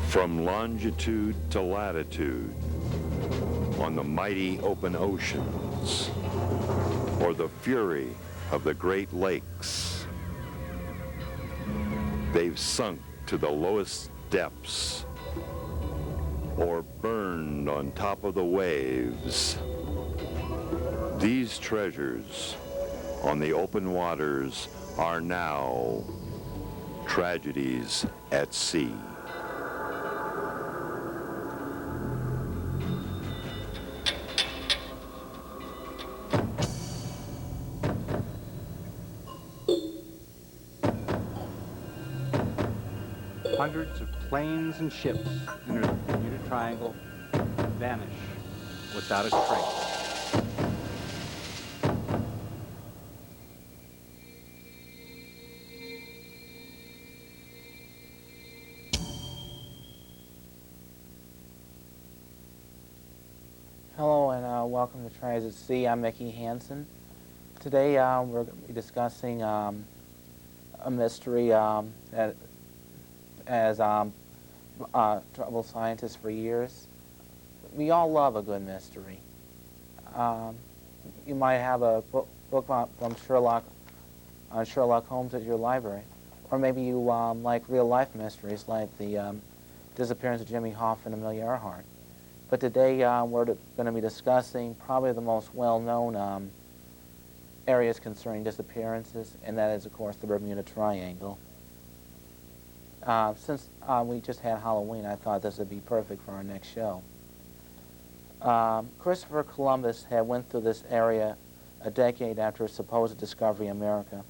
From longitude to latitude, on the mighty open oceans, or the fury of the Great Lakes, they've sunk to the lowest depths, or burned on top of the waves. These treasures on the open waters are now tragedies at sea. Hundreds of planes and ships enter the Bermuda Triangle, vanish without a trace. Hello and welcome to Tragedies at Sea. I'm Mickey Hansen. Today we're going to be discussing a mystery that as troubled scientists for years. We all love a good mystery. You might have a book from Sherlock Holmes at your library, or maybe you like real-life mysteries like the Disappearance of Jimmy Hoffa and Amelia Earhart. But today we're going to be discussing probably the most well-known areas concerning disappearances, and that is, of course, the Bermuda Triangle. Since we just had Halloween, I thought this would be perfect for our next show. Christopher Columbus had went through this area a decade after his supposed discovery of America.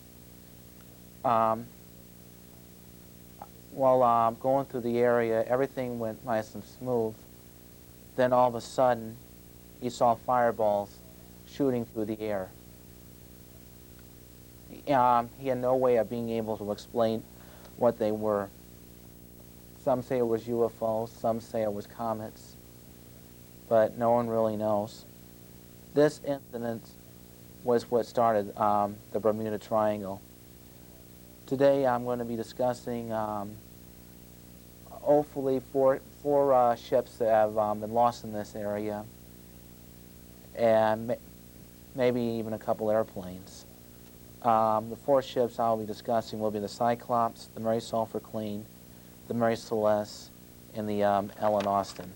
While going through the area, everything went nice and smooth. Then all of a sudden, he saw fireballs shooting through the air. He had no way of being able to explain what they were. Some say it was UFOs, some say it was comets, but no one really knows. This incident was what started the Bermuda Triangle. Today I'm going to be discussing hopefully four ships that have been lost in this area, and maybe even a couple airplanes. The four ships I'll be discussing will be the Cyclops, the Mary Sulphur Queen, the Mary Celeste, and the Ellen Austin.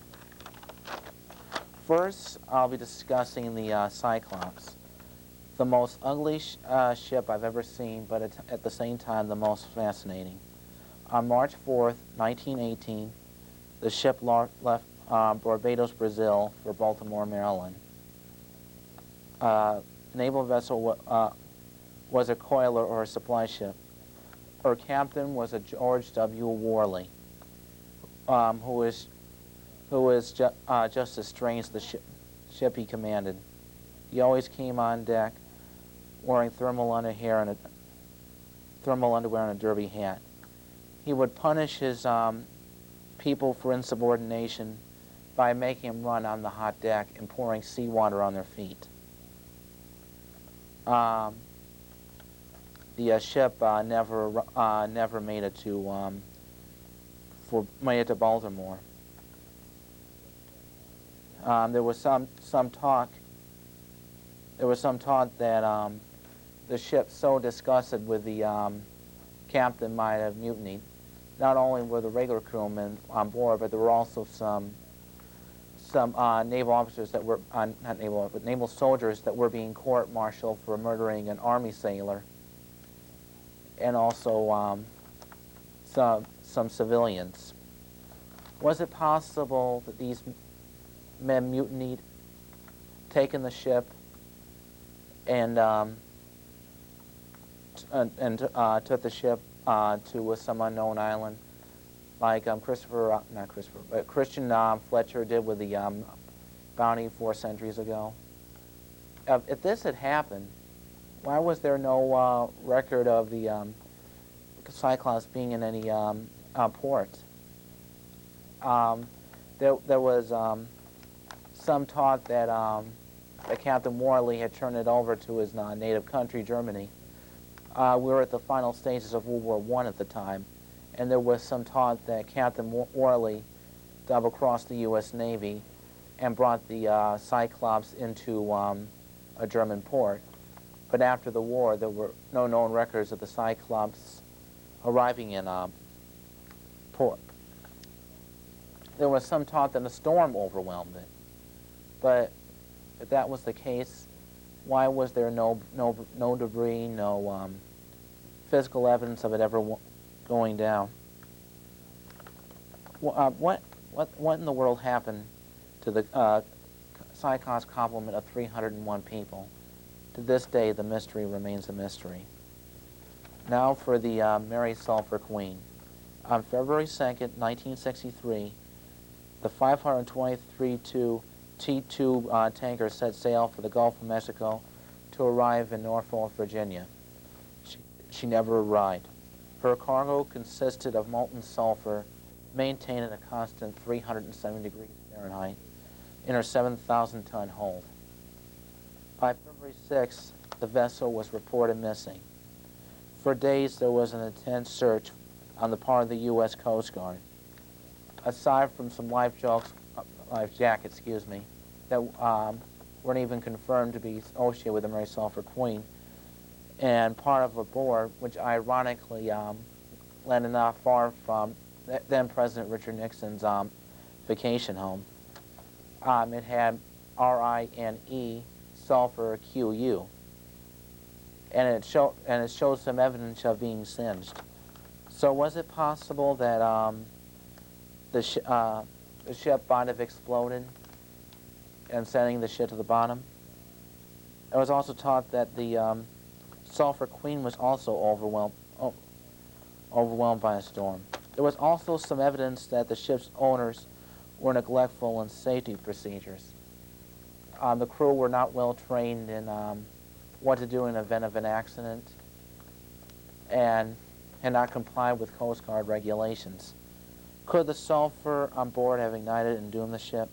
First, I'll be discussing the Cyclops, the most ugly ship I've ever seen, but at the same time the most fascinating. On March 4th, 1918, the ship left Barbados, Brazil for Baltimore, Maryland. The naval vessel was a coiler or a supply ship. Her captain was a George W. Worley, who was just as strange as the ship he commanded. He always came on deck wearing thermal underwear and a derby hat. He would punish his people for insubordination by making them run on the hot deck and pouring seawater on their feet. The ship never made it to Baltimore. There was some talk that the ship, so disgusted with the captain, might have mutinied. Not only were the regular crewmen on board, but there were also some naval officers that were not naval, but naval soldiers that were being court-martialed for murdering an army sailor, and also some civilians. Was it possible that these men mutinied, taken the ship, and took the ship to some unknown island, like Christian Fletcher did with the Bounty 4 centuries ago? If this had happened, why was there no record of the Cyclops being in any port? There was some talk that Captain Worley had turned it over to his native country, Germany. We were at the final stages of World War I at the time, and there was some talk that Captain Worley double-crossed the U.S. Navy and brought the Cyclops into a German port. But after the war, there were no known records of the Cyclops arriving in port. There was some talk that a storm overwhelmed it. But if that was the case, why was there no debris, no physical evidence of it ever going down? What in the world happened to the Cyclops complement of 301 people? To this day, the mystery remains a mystery. Now for the Mary Sulphur Queen. On February 2nd, 1963, the 523 T2 tanker set sail for the Gulf of Mexico to arrive in Norfolk, Virginia. She never arrived. Her cargo consisted of molten sulfur maintained at a constant 370 degrees Fahrenheit in her 7,000-ton hold. By February 6th, the vessel was reported missing. For days, there was an intense search on the part of the U.S. Coast Guard. Aside from some life jackets, that weren't even confirmed to be associated with the Mary Sulphur Queen, and part of a board, which ironically landed not far from then President Richard Nixon's vacation home. It had RINE sulfur QU, and it showed some evidence of being singed. So was it possible that the ship might have exploded and sending the ship to the bottom? It was also taught that the Sulphur Queen was also overwhelmed by a storm. There was also some evidence that the ship's owners were neglectful in safety procedures. The crew were not well trained in what to do in the event of an accident and had not complied with Coast Guard regulations. Could the sulfur on board have ignited and doomed the ship?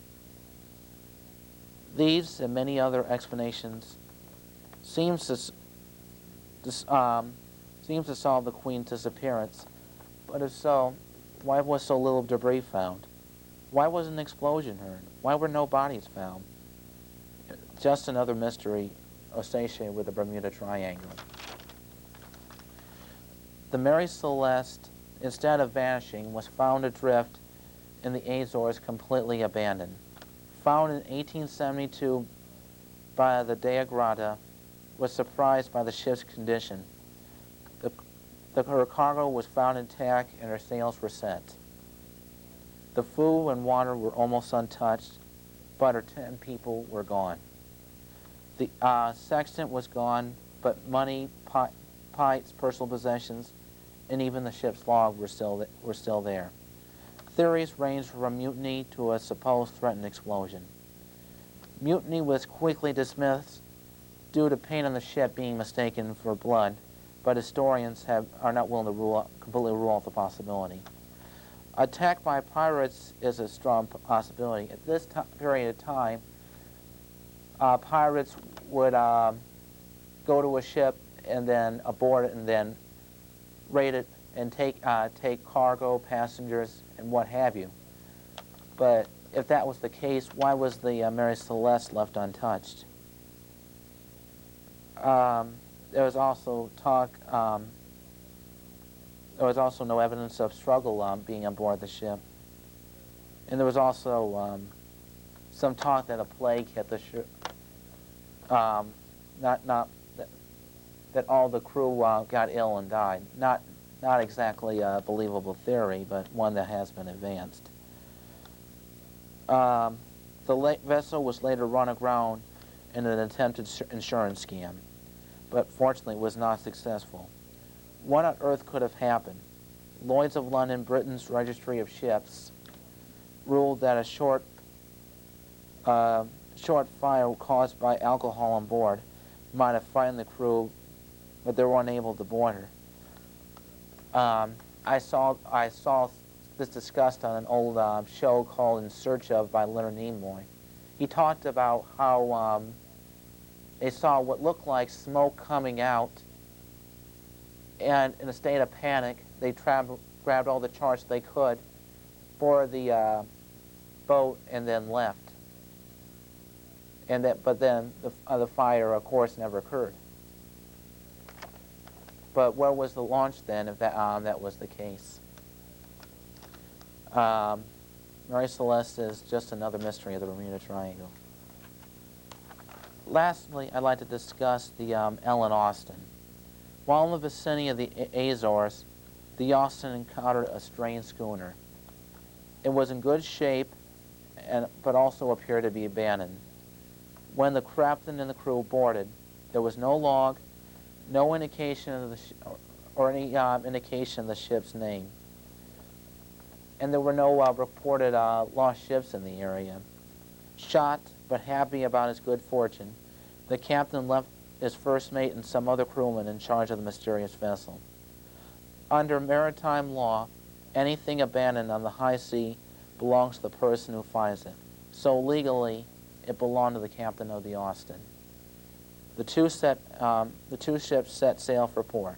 These and many other explanations seems to solve the Queen's disappearance. But if so, why was so little debris found? Why wasn't an explosion heard? Why were no bodies found? Just another mystery associated with the Bermuda Triangle. The Mary Celeste, instead of vanishing, was found adrift in the Azores, completely abandoned. Found in 1872 by the Dea Grata, was surprised by the ship's condition. Her cargo was found intact and her sails were set. The food and water were almost untouched, but her 10 people were gone. The sextant was gone, but money, pipes, personal possessions, and even the ship's log were still there. Theories ranged from a mutiny to a supposed threatened explosion. Mutiny was quickly dismissed due to paint on the ship being mistaken for blood, but historians are not willing to completely rule out the possibility. Attack by pirates is a strong possibility. At this period of time, pirates would go to a ship and then aboard it and then raid it and take cargo, passengers, and what have you. But if that was the case, why was the Mary Celeste left untouched? There was also talk. There was also no evidence of struggle being on board the ship, and there was also some talk that a plague hit the ship. That all the crew got ill and died. Not exactly a believable theory, but one that has been advanced. The vessel was later run aground in an attempted insurance scam, but fortunately was not successful. What on earth could have happened? Lloyd's of London, Britain's registry of ships, ruled that a short fire caused by alcohol on board might have frightened the crew, but they were unable to board her. I saw this discussed on an old show called In Search Of by Leonard Nimoy. He talked about how they saw what looked like smoke coming out, and in a state of panic, they grabbed all the charts they could, boarded the boat, and then left. But then the fire, of course, never occurred. But where was the launch then, if that was the case? Mary Celeste is just another mystery of the Bermuda Triangle. Lastly, I'd like to discuss the Ellen Austin. While in the vicinity of the Azores, the Austin encountered a strange schooner. It was in good shape, but also appeared to be abandoned. When the captain and the crew boarded, there was no log, no indication of any indication of the ship's name, and there were no reported lost ships in the area. Shocked but happy about his good fortune, the captain left his first mate and some other crewmen in charge of the mysterious vessel. Under maritime law, anything abandoned on the high sea belongs to the person who finds it. So legally, it belonged to the captain of the Austin. The two ships set sail for port.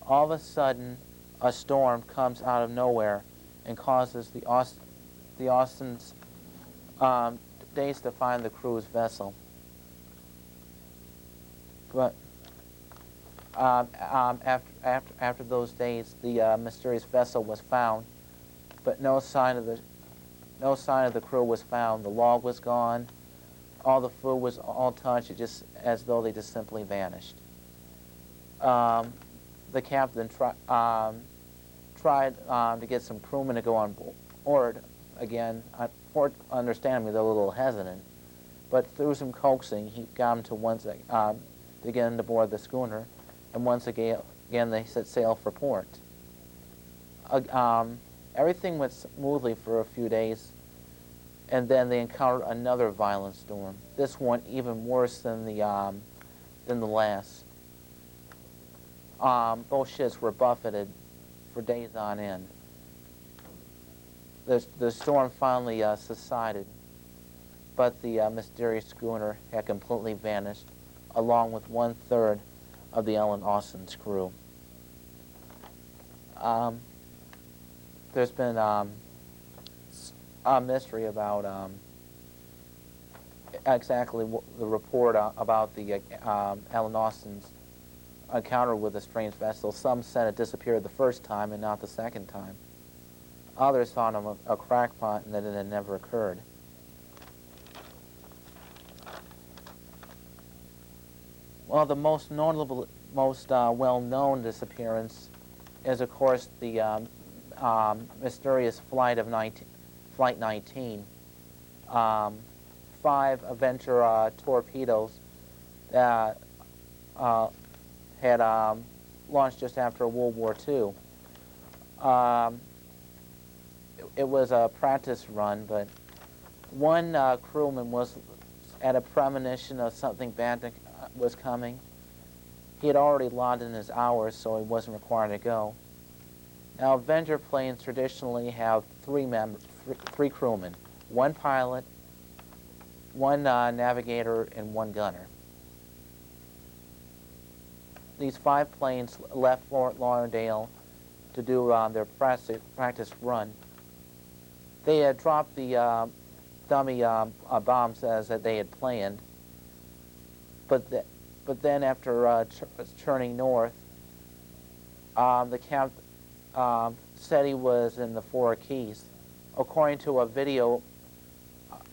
All of a sudden, a storm comes out of nowhere and causes the Austin's days to find the crew's vessel. But after those days, the mysterious vessel was found, but no sign of the crew was found. The log was gone. All the food was all touched, just as though they just simply vanished. The captain tried to get some crewmen to go on board again. Understandably, they're a little hesitant, but through some coaxing, he got them to get into board the schooner, and once again they set sail for port. Everything went smoothly for a few days, and then they encountered another violent storm. This one even worse than the last. Both ships were buffeted for days on end. The storm finally subsided, but the mysterious schooner had completely vanished, along with 1/3 of the Ellen Austin's crew. There's been a mystery about exactly the report about the Ellen Austin's encounter with a strange vessel. Some said it disappeared the first time and not the second time. Others found a crackpot and that it had never occurred. Well, the most notable, most well-known disappearance is, of course, the mysterious Flight 19. 5 Avenger torpedoes that had launched just after World War II. It was a practice run, but one crewman was at a premonition of something bad was coming. He had already logged in his hours, so he wasn't required to go. Now, Avenger planes traditionally have 3 crewmen, 1 pilot, 1 navigator, and 1 gunner. These 5 planes left Fort Lauderdale to do their practice run. They had dropped the dummy bombs as they had planned, but then after turning north, the captain said he was in the 4 Keys. According to a video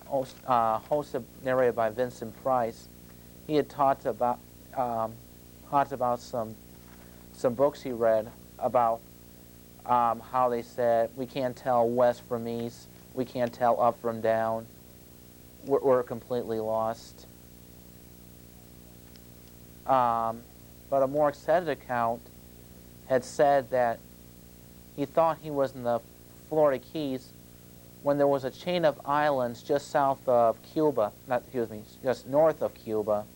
hosted, narrated by Vincent Price, he had talked about some books he read about how they said, we can't tell west from east, we can't tell up from down, we're completely lost. But a more extended account had said that he thought he was in the Florida Keys when there was a chain of islands just south of Cuba, just north of Cuba,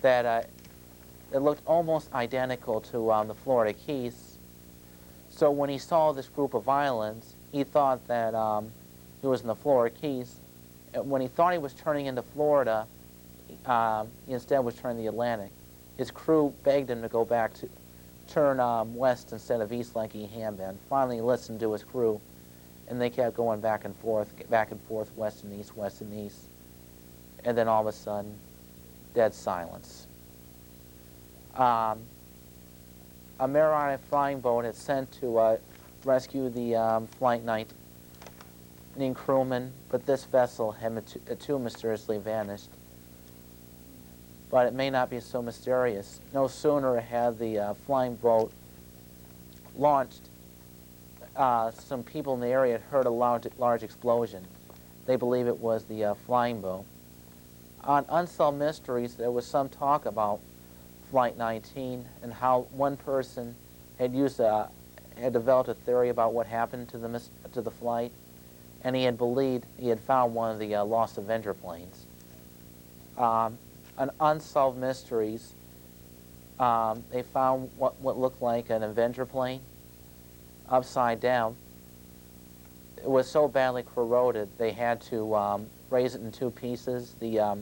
that it looked almost identical to the Florida Keys. So when he saw this group of islands, he thought that he was in the Florida Keys. And when he thought he was turning into Florida, he instead was turning the Atlantic. His crew begged him to go back turn west instead of east like he had been. Finally, he listened to his crew, and they kept going back and forth, west and east, west and east. And then all of a sudden, dead silence. A Maritime flying boat had sent to rescue the Flight 19 crewmen, but this vessel had too mysteriously vanished. But it may not be so mysterious. No sooner had the flying boat launched, some people in the area had heard a large explosion. They believe it was the flying boat. On Unsolved Mysteries, there was some talk about Flight 19 and how one person had developed a theory about what happened to the flight, and he had believed he had found one of the lost Avenger planes. On Unsolved Mysteries, they found what looked like an Avenger plane upside down. It was so badly corroded they had to raise it in two pieces, the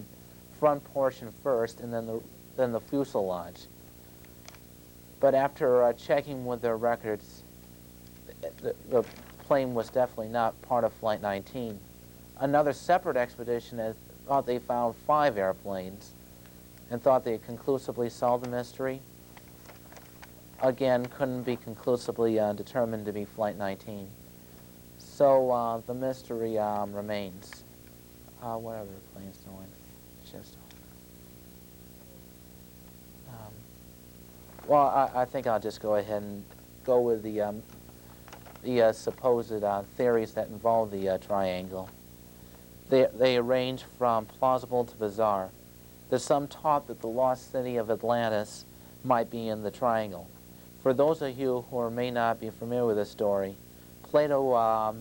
front portion first and then the fuselage. But after checking with their records, the plane was definitely not part of Flight 19. Another separate expedition had thought they found 5 airplanes and thought they had conclusively solved the mystery. Again, couldn't be conclusively determined to be Flight 19. So the mystery remains. What other planes doing? Just. Well, I think I'll just go ahead and go with the supposed theories that involve the triangle. They range from plausible to bizarre. There's some talk that the lost city of Atlantis might be in the triangle. For those of you who may not be familiar with this story, Plato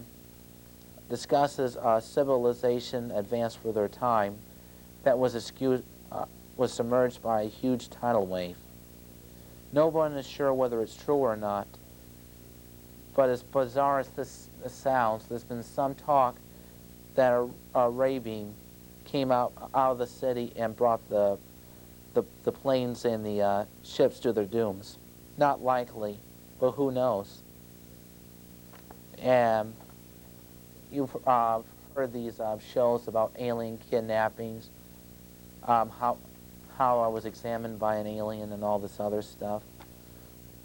discusses a civilization advanced for their time that was submerged by a huge tidal wave. No one is sure whether it's true or not, but as bizarre as this sounds, there's been some talk that a ray beam came out of the city and brought the planes and the ships to their dooms. Not likely, but who knows? And you've heard these shows about alien kidnappings, how I was examined by an alien and all this other stuff.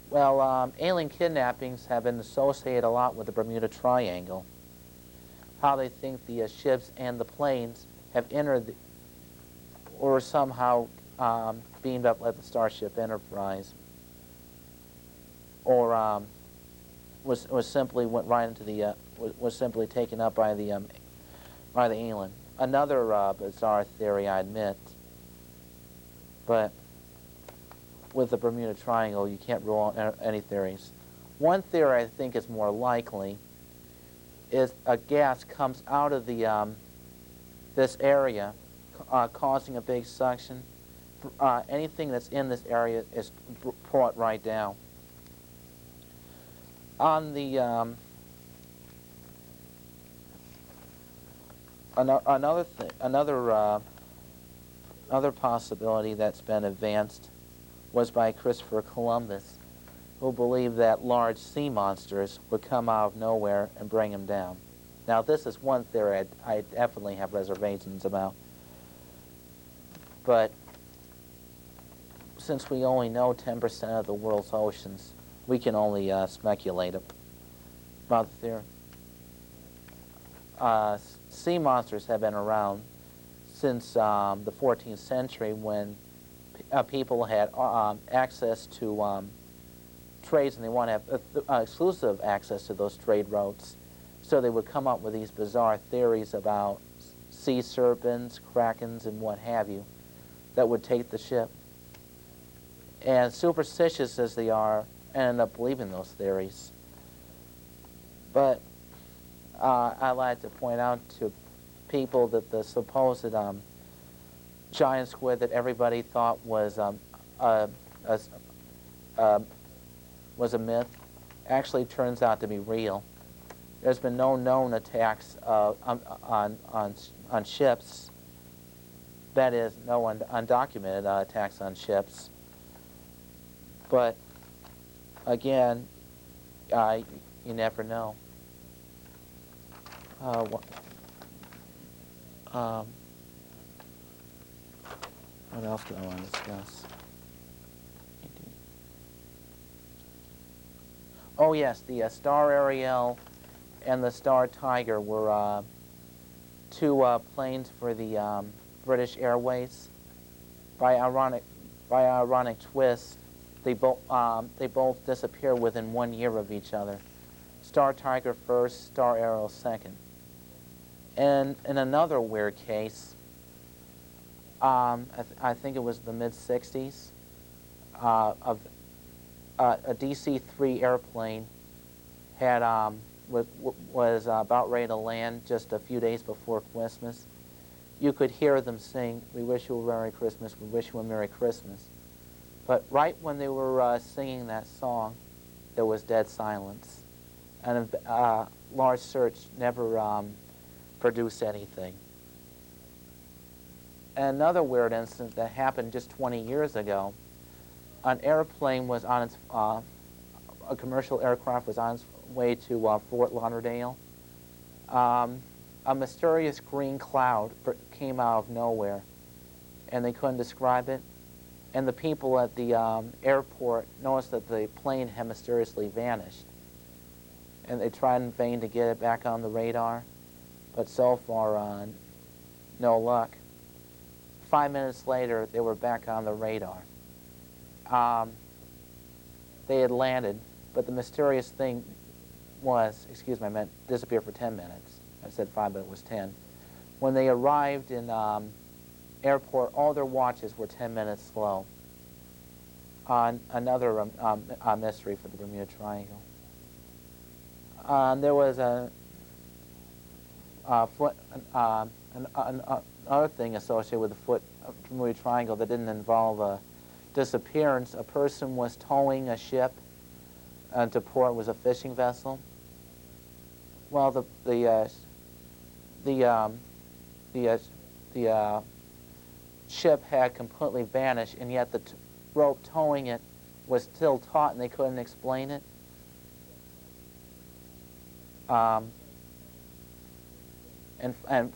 Well, alien kidnappings have been associated a lot with the Bermuda Triangle. How they think the ships and the planes have entered or somehow beamed up like the Starship Enterprise, or was simply went right into the was simply taken up by the alien. Another bizarre theory, I admit, but with the Bermuda Triangle, you can't rule out any theories. One theory I think is more likely is a gas comes out of the this area, causing a big suction. Anything that's in this area is brought right down. On the another possibility that's been advanced was by Christopher Columbus, who believed that large sea monsters would come out of nowhere and bring him down. Now, this is one theory I definitely have reservations about. But since we only know 10% of the world's oceans, we can only speculate about the theory. Sea monsters have been around since the 14th century, when people had access to trades, and they want to have exclusive access to those trade routes. So they would come up with these bizarre theories about sea serpents, krakens, and what have you, that would take the ship. And superstitious as they are, end up believing those theories. But I like to point out to people that the supposed giant squid that everybody thought was a myth actually turns out to be real. There's been no known attacks on ships. That is, no undocumented attacks on ships. But again, you never know. What, what else do I want to discuss? Oh yes, the Star Ariel and the Star Tiger were two planes for the British Airways. By ironic twist, they both disappear within 1 year of each other. Star Tiger first, Star Ariel second. And in another weird case, I think it was the mid-'60s, of a DC-3 airplane had was about ready to land just a few days before Christmas. You could hear them sing, "We wish you a Merry Christmas, we wish you a Merry Christmas." But right when they were singing that song, there was dead silence. And a large search never produced anything. Another weird incident that happened just 20 years ago, an airplane was on its, a commercial aircraft was on its way to Fort Lauderdale. A mysterious green cloud came out of nowhere, and they couldn't describe it. And the people at the airport noticed that the plane had mysteriously vanished. And they tried in vain to get it back on the radar, but so far, no luck. 5 minutes later, they were back on the radar. They had landed, but the mysterious thing was, excuse me, I meant disappeared for 10 minutes. I said 5, but it was 10. When they arrived in airport, all their watches were 10 minutes slow. Another mystery for the Bermuda Triangle. There was another thing associated with the foot of the Bermuda Triangle that didn't involve a disappearance. A person was towing a ship to port. It was a fishing vessel. Well, the ship had completely vanished, and yet the rope towing it was still taut, and they couldn't explain it. And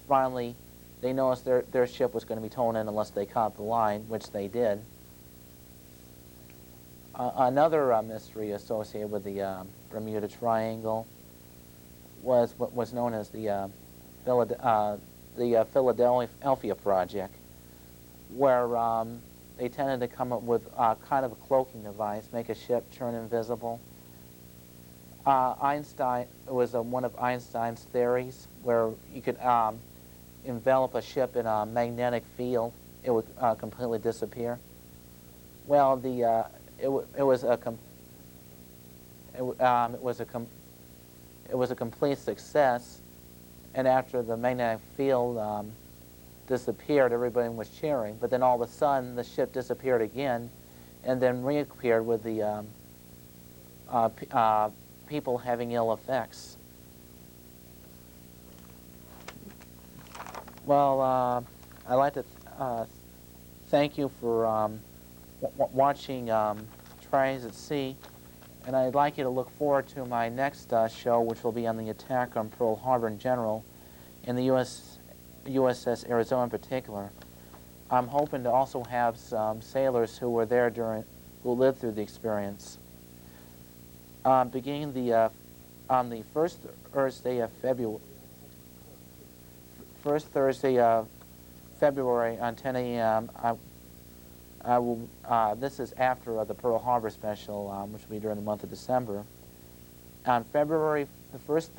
finally, they noticed their ship was going to be towed in unless they caught the line, which they did. Another mystery associated with the Bermuda Triangle was what was known as the Philadelphia Project, where they tended to come up with kind of a cloaking device, make a ship turn invisible. Einstein, it was one of Einstein's theories where you could envelop a ship in a magnetic field, it would completely disappear. Well, it was a complete success, and after the magnetic field disappeared, everybody was cheering. But then all of a sudden, the ship disappeared again, and then reappeared with the people having ill effects. Well, I'd like to thank you for watching Tragedies at Sea, and I'd like you to look forward to my next show, which will be on the attack on Pearl Harbor in general, and the USS Arizona in particular. I'm hoping to also have some sailors who were there who lived through the experience. Beginning on the first Thursday of February on 10 a.m. I will. This is after the Pearl Harbor special, which will be during the month of December. On the first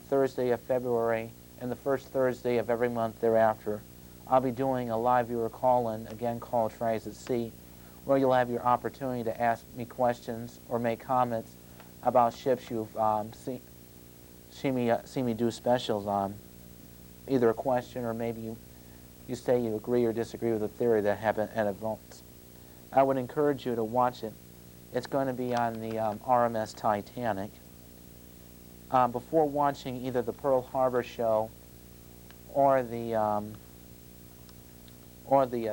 Thursday of February and the first Thursday of every month thereafter, I'll be doing a live viewer call-in, again called Tragedies at Sea, where you'll have your opportunity to ask me questions or make comments about ships you've seen me do specials on. Either a question or maybe you say you agree or disagree with a theory that happened at events. I would encourage you to watch it. It's going to be on the RMS Titanic. Before watching either the Pearl Harbor show or the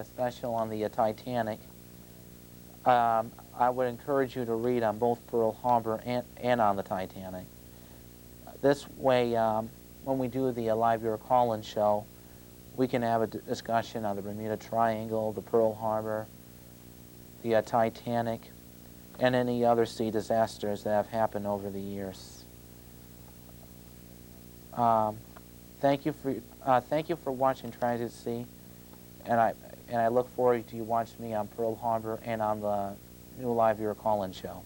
special on the Titanic, I would encourage you to read on both Pearl Harbor and on the Titanic. This way, when we do the Live Your Call-In show, we can have a discussion on the Bermuda Triangle, the Pearl Harbor, the Titanic, and any other sea disasters that have happened over the years. Thank you for watching Tragedies at Sea, and I look forward to you watching me on Pearl Harbor and on the new Live Your Call-In show.